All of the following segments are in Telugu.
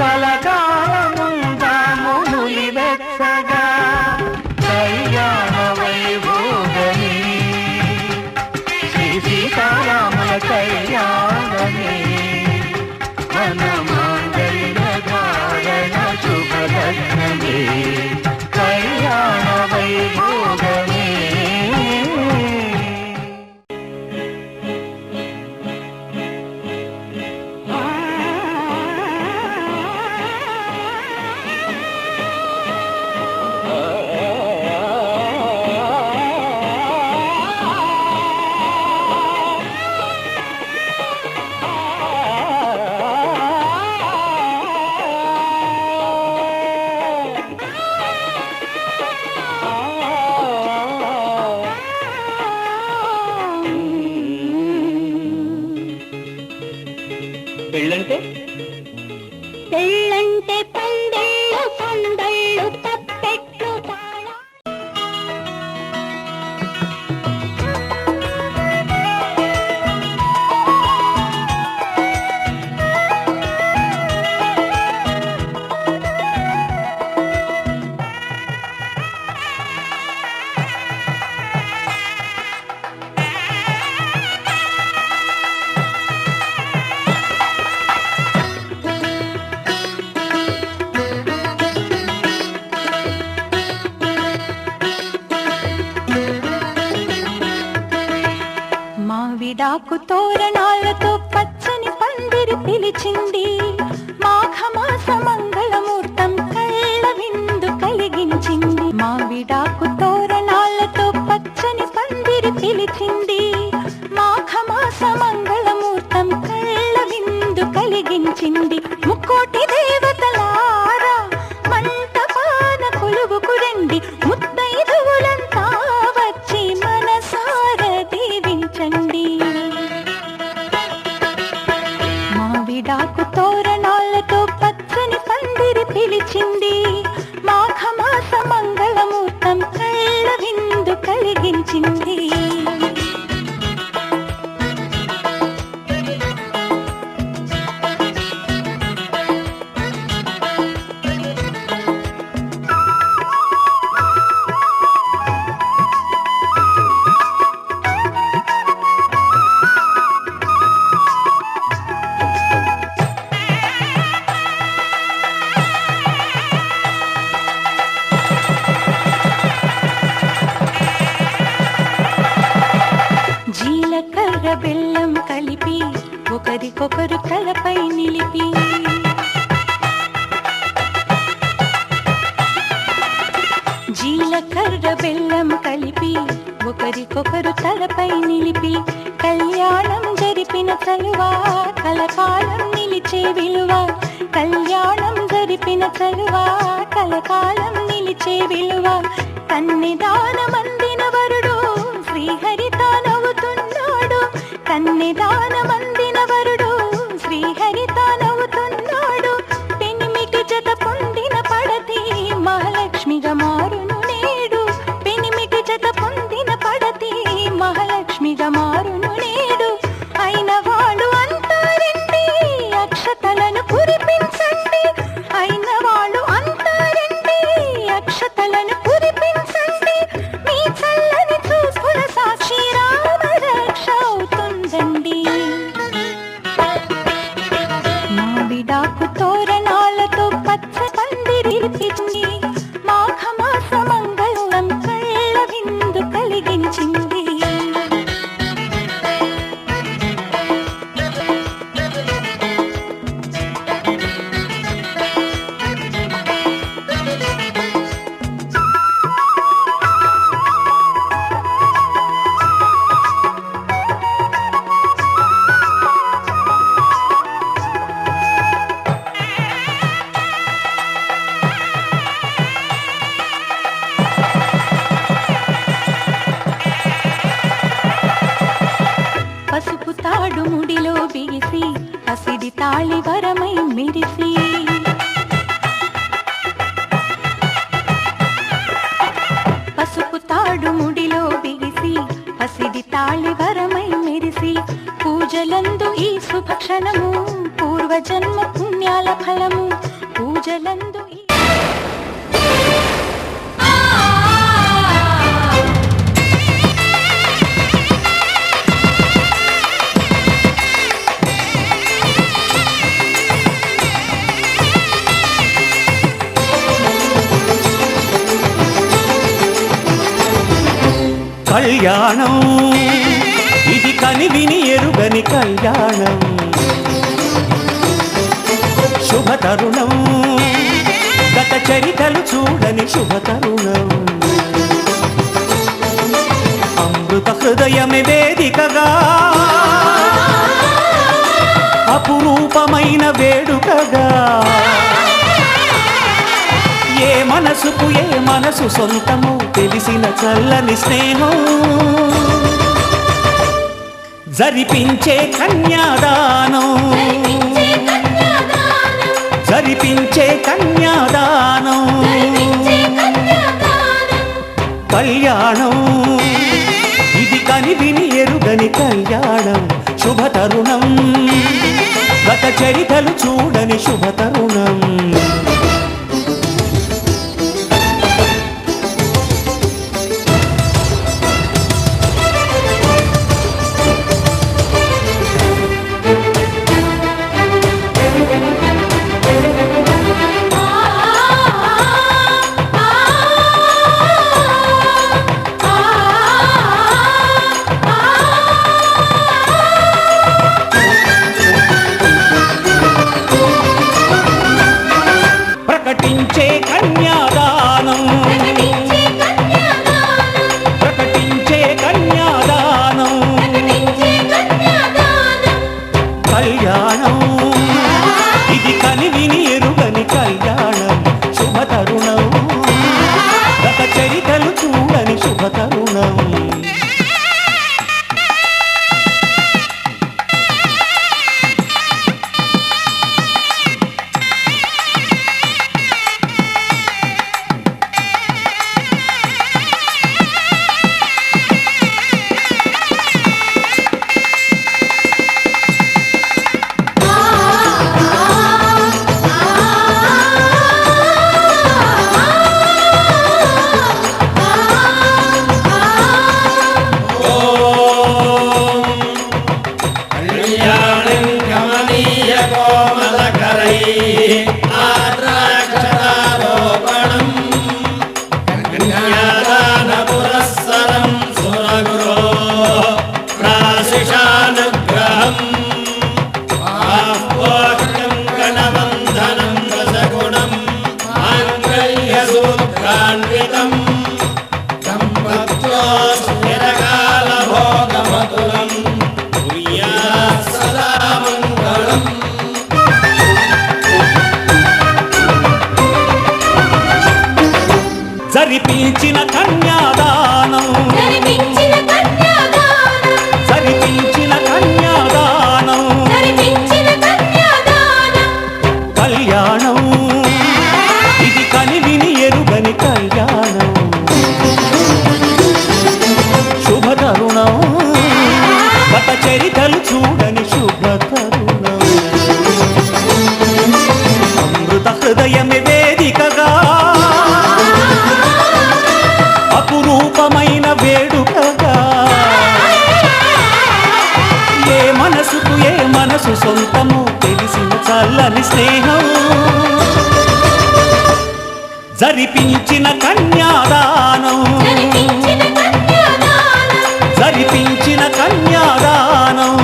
కలకాలముందాము నులివెచ్చగా కళ్యాణ వైభోగమే శ్రీ సీతారాముల కళ్యాణమే మన మాంగళ్య ధారణ శుభలగ్నమే కళ్యాణ వైభోగమే. పెళ్ళంటే పందేళ్ళు పందళ్ళు తప్పెట్లు తాళ మావిడాకు తోరణాలతో పచ్చని పందిరి పిలిచింది మాఘమాస మంగళమూర్తం కళ్ళ విందు కలిగించింది. మావిడాకు తోరణాలతో పచ్చని పందిరి పిలిచింది మాఘమాస మంగళమూర్తం కళ్ళ విందు కలిగించింది. ముక్కోటి దేవతలారా మంటపాన కొలువుకు రండి ముత్తైదువులంతా వచ్చి మనసార దీవించండి. మావిడాకు తోరణాలతో పచ్చని పందిరి పిలిచింది మాఘమాస మంగళమూర్తం కళ్ళ విందు కలిగించింది. జీలకర్ర బెల్లం కలిపి ఒకరికొకరు తలపై నిలిపి జీలకర్ర బెల్లం కలిపి ఒకరికొకరు తలపై నిలిపి కళ్యాణం జరిపిన చలువా కలకాలం నిలిచే విలువ కళ్యాణం జరిపిన చలువా కలకాలం నిలిచే విలువ. కన్నెదానమందిన వరుడు శ్రీహరి తానవుతున్నాడు కన్నెదానమందిన వరుడు శ్రీహరి తానవుతున్నాడు. పెనిమిటి జత పొందిన పడతి మహాలక్ష్మిగా మారును నేడు పెనిమిటి జత పొందిన పడతి మహాలక్ష్మిగా మారును నేడు. అయిన వాళ్ళు అంటారండి అక్షతలను కురిపించండి అయిన వాళ్ళు అంటారండి అక్షతలను కురిపించండి మీ చల్లని చూపుల సాక్షి రామ రక్ష అవుతుందండి. మావిడాకు తోరణాలతో పచ్చ పందిరిపించింది మాఘమాస మంగళం కళ్ళ విందు కలిగించింది. పూజలందు కళ్యాణం ఇది కనివిని ఎరుగని కళ్యాణం శుభతరుణం గత చరితలు చూడని శుభతరుణం అమృత హృదయమే వేదికగా అపురూపమైన వేడుకగా ఏ మనసుకు ఏ మనసు సొంతము తెలిసిన చల్లని స్నేహం జరిపించే కన్యాదానం జరిపించే కన్యాదానం కళ్యాణం ఇది కనివిని ఎరుగని కళ్యాణం శుభతరుణం గత చరితలు చూడని శుభతరుణం ప్రకటించే కన్యాదానం ప్రకటించే కన్యాదానం కళ్యాణం ఇది కనివిని ఎరుగని కళ్యాణం శుభతరుణం గత చరితలు చూడని శుభతరుణం జరిపించిన కన్యాదానం జరిపించిన కన్యాదానం కళ్యాణం ఇది కనివిని ఎరుగని కళ్యాణం శుభతరుణం గత చరితలు చూడని శుభతరుణం అమృత హృదయమే వేదికగా అపురూపమైన వేడుకగా ఏ మనసుకు ఏ మనసు సొంతము తెలిసిన చల్లని స్నేహం జరిపించిన కన్యాదానం జరిపించిన కన్యాదానం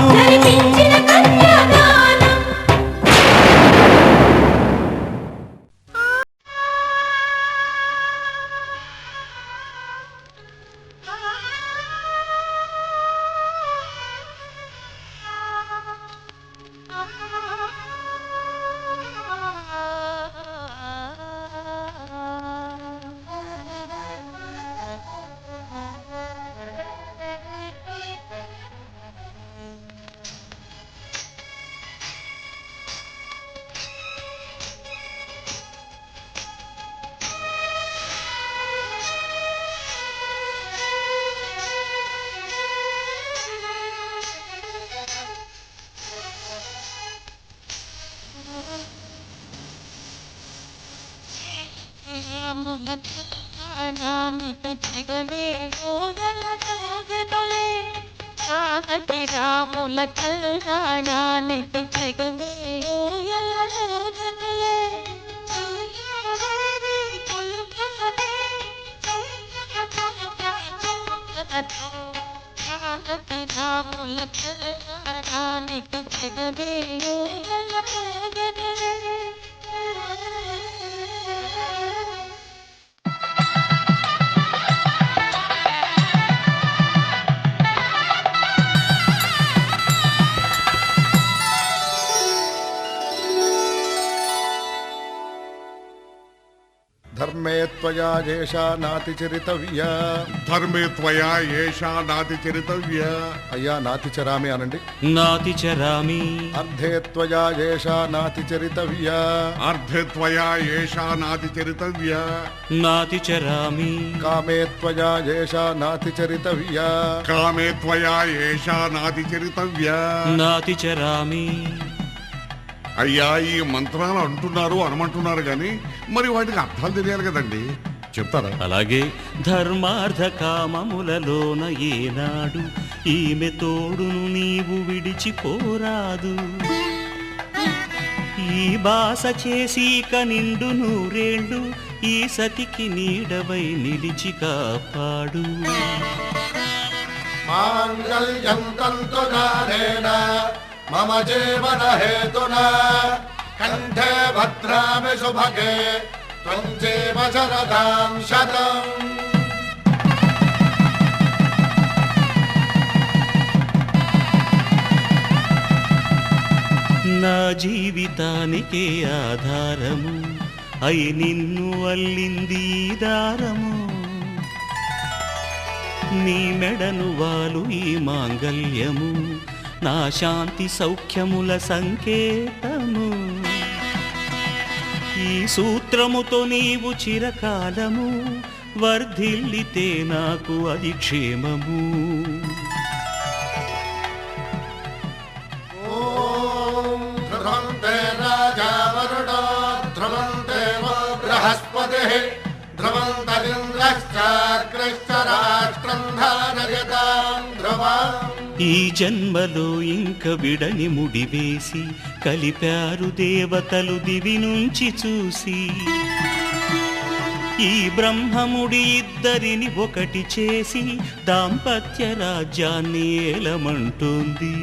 రాముల కళ్యాణానికి జగమే రాముల కళ్యాణానికి జగమే ధర్మే త్వయా ఏషా నాతిచరితవ్యా. ధర్మే త్వయా ఏషా నాతిచరితవ్య. అయ్యా నాతిచరామి అనండి. నాతిచరామి. అర్ధే త్వయా ఏషా నాతిచరితవ్యా. అర్ధే త్వయా ఏషా నాతిచరితవ్య. నాతిచరామి. కామే త్వయా ఏషా నాతిచరితవ్యా. కామే త్వయా ఏషా నాతిచరితవ్య. నాతిచరామి. అయ్యా ఈ మంత్రాలు అంటున్నారు అనమంటున్నారు గాని మరి వాటికి అర్థాలు తెలియాలి కదండి, చెప్తారా? అలాగే ధర్మార్థ కామములలోన ఏనాడు ఈమె తోడును నీవు విడిచిపోరాదు. ఈ బాస చేసి కనిండు నూరేళ్ళు ఈ సతికి నీడవై నిలిచి కాపాడు. మాంగళ్యం తంతునానేన మమ జీవన హేతునా కంఠే భద్రామి శుభగే త్వం జీవ శరదాం శతం. నా జీవితానికే ఆధారము అయి నిన్ను అల్లింది ఈ దారము. నీ మెడను వాలు ఈ మాంగల్యము నా శాంతి సౌఖ్యముల సంకేతము. ఈ సూత్రముతో నీవు చిరకాలము వర్ధిల్లితే నాకు అది క్షేమము. ఓం ధ్రువంతే రాజా వరుణో ధ్రువంతే బృహస్పతిః ధ్రువంతరింద్రశ్చాగ్రశ్చ రాష్ట్రం ధారయతాం ధ్రువం. ఈ జన్మలో ఇంక విడని ముడివేసి కలిపారు దేవతలు దివి నుంచి చూసి. ఈ బ్రహ్మముడి ఇద్దరిని ఒకటి చేసి దాంపత్య రాజ్యాన్ని ఏలమంటుంది.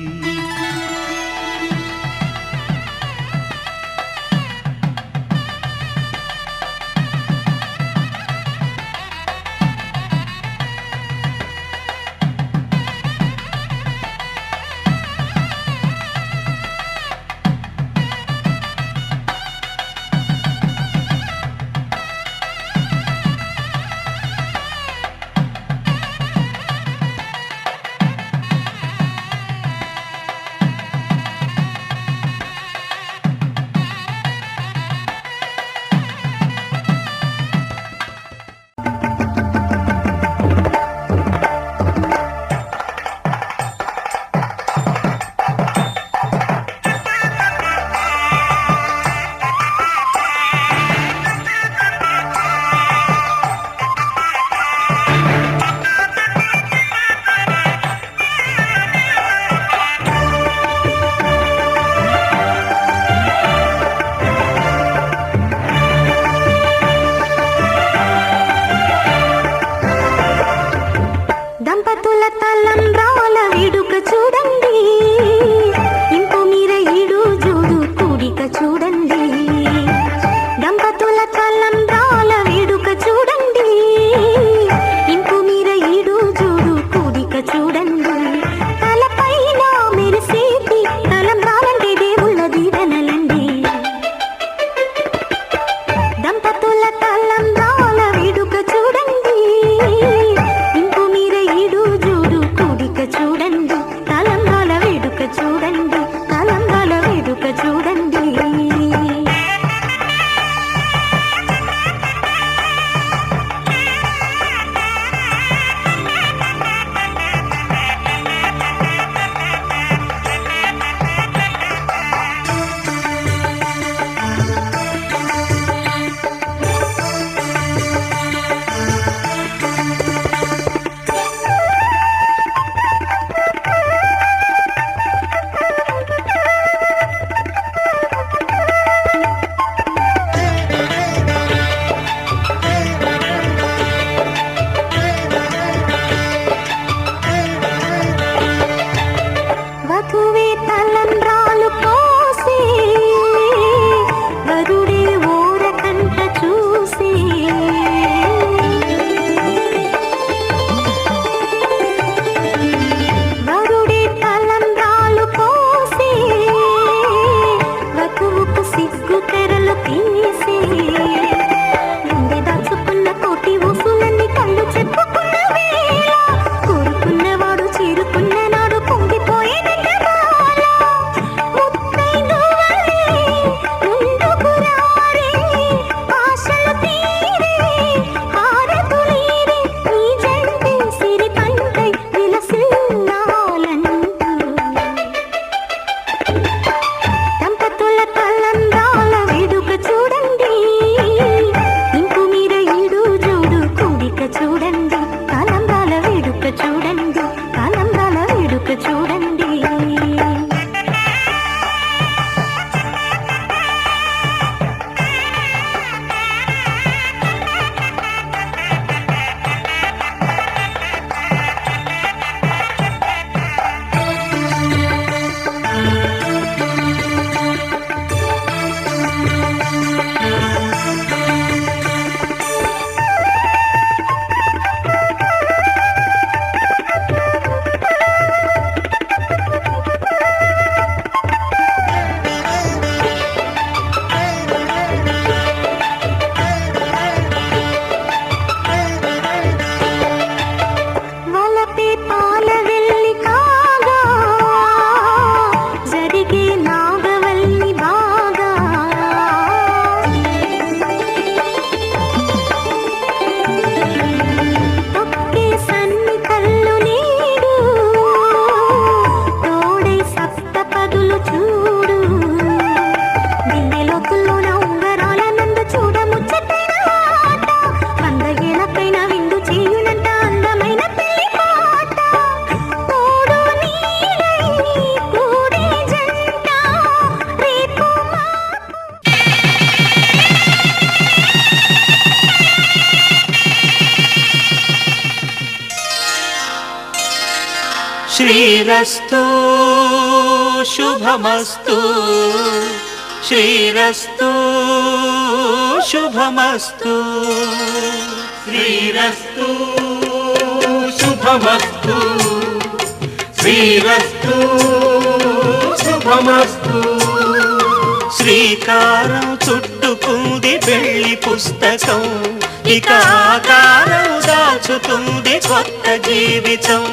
శ్రీరస్తు శుభమస్తు శ్రీరస్తు శుభమస్తు శ్రీరస్తు శుభమస్తు శ్రీరస్తు శుభమస్తు శ్రీకారం చుట్టుకుంది పెళ్లి పుస్తకం ఇక ఆకారం దాచుతుంది కొత్త జీవితం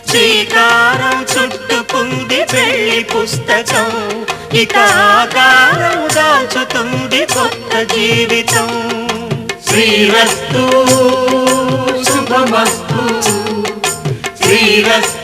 శ్రీకారం చుట్టుకుంది పెళ్లి పుస్తకం ఇక ఆకారం దాచుతుంది కొత్త జీవితం శ్రీరస్తు శుభమస్తు శ్రీరస్తు